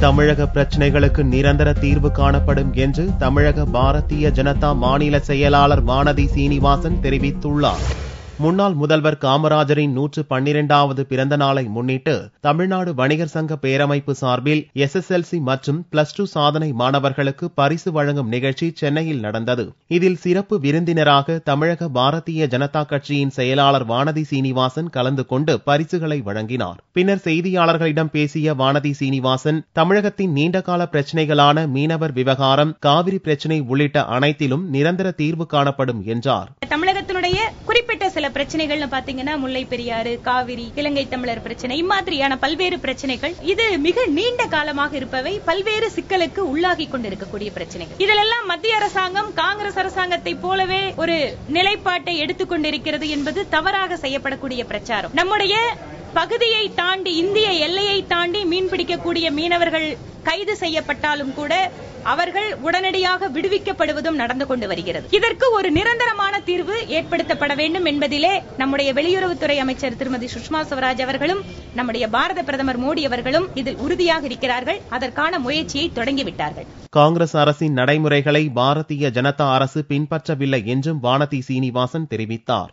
தமிழக பிரச்சினைகளுக்கு நிரந்தர தீர்வு காணப்படும் என்று தமிழக பாரதிய ஜனதா மாநில செயலாளர் வானதி சீனிவாசன் தெரிவித்துள்ளார். முன்னாள் முதல்வர் காமராஜரின் 112வது பிறந்த நாளை முன்னிட்டு தமிழ்நாடு வணிகர் சங்க பேரமைப்பு சார்பில் SSLC மற்றும் +2 சாதனை மாணவர்களுக்கு பரிசு வழங்கும் நிகழ்ச்சி சென்னையில் நடந்தது. இதில் சிறப்பு விருந்தினராக தமிழக பாரதிய ஜனதா கட்சியின் செயலாளர் வானதி சீனிவாசன் கலந்து கொண்டு பரிசுகளை வழங்கினார். பின்னர் செய்தியாளர்களிடம் பேசிய வானதி சீனிவாசன், தமிழகத்தின் நீண்டகால பிரச்சினைகளான மீனவர் விவகாரம், காவிரி பிரச்சினை உள்ளிட்ட அனைத்திலும் நிரந்தர தீர்வு காணப்படும் என்றார். தமிழகத்தினுடைய குறிப்பிட்ட சில பிரச்சனைகள்னு பாத்தீங்கன்னா முல்லை பெரியாறு, காவிரி, இலங்கை தமிழர் பிரச்சனை, இம்மாதிரியான பல்வேறு பிரச்சனைகள் இது மிக நீண்ட காலமாக இருப்பவை, பல்வேறு சிக்கலுக்கு உள்ளாகி கொண்டிருக்கக்கூடிய பிரச்சனைகள். இதிலெல்லாம் மத்திய அரசாங்கம் காங்கிரஸ் அரசாங்கத்தை போலவே ஒரு நிலைப்பாட்டை எடுத்துக்கொண்டிருக்கிறது என்பது தவறாக செய்யப்படக்கூடிய பிரச்சாரம். நம்முடைய பகுதியை தாண்டி, இந்திய எல்லையை தாண்டி மீன்பிடிக்கக்கூடிய மீனவர்கள் கைது செய்யப்பட்டாலும் கூட அவர்கள் உடனடியாக விடுவிக்கப்படுவதும் நடந்து கொண்டு வருகிறது. இதற்கு ஒரு நிரந்தரமான தீர்வு ஏற்படுத்தப்பட வேண்டும் என்பதிலே நம்முடைய வெளியுறவுத்துறை அமைச்சர் திருமதி சுஷ்மா ஸ்வராஜ் அவர்களும் நம்முடைய பாரத பிரதமர் மோடி அவர்களும் இதில் உறுதியாக இருக்கிறார்கள். அதற்கான முயற்சியை தொடங்கிவிட்டார்கள். காங்கிரஸ் அரசின் நடைமுறைகளை பாரதிய ஜனதா அரசு பின்பற்றவில்லை என்றும் வானதி சீனிவாசன் தெரிவித்தார்.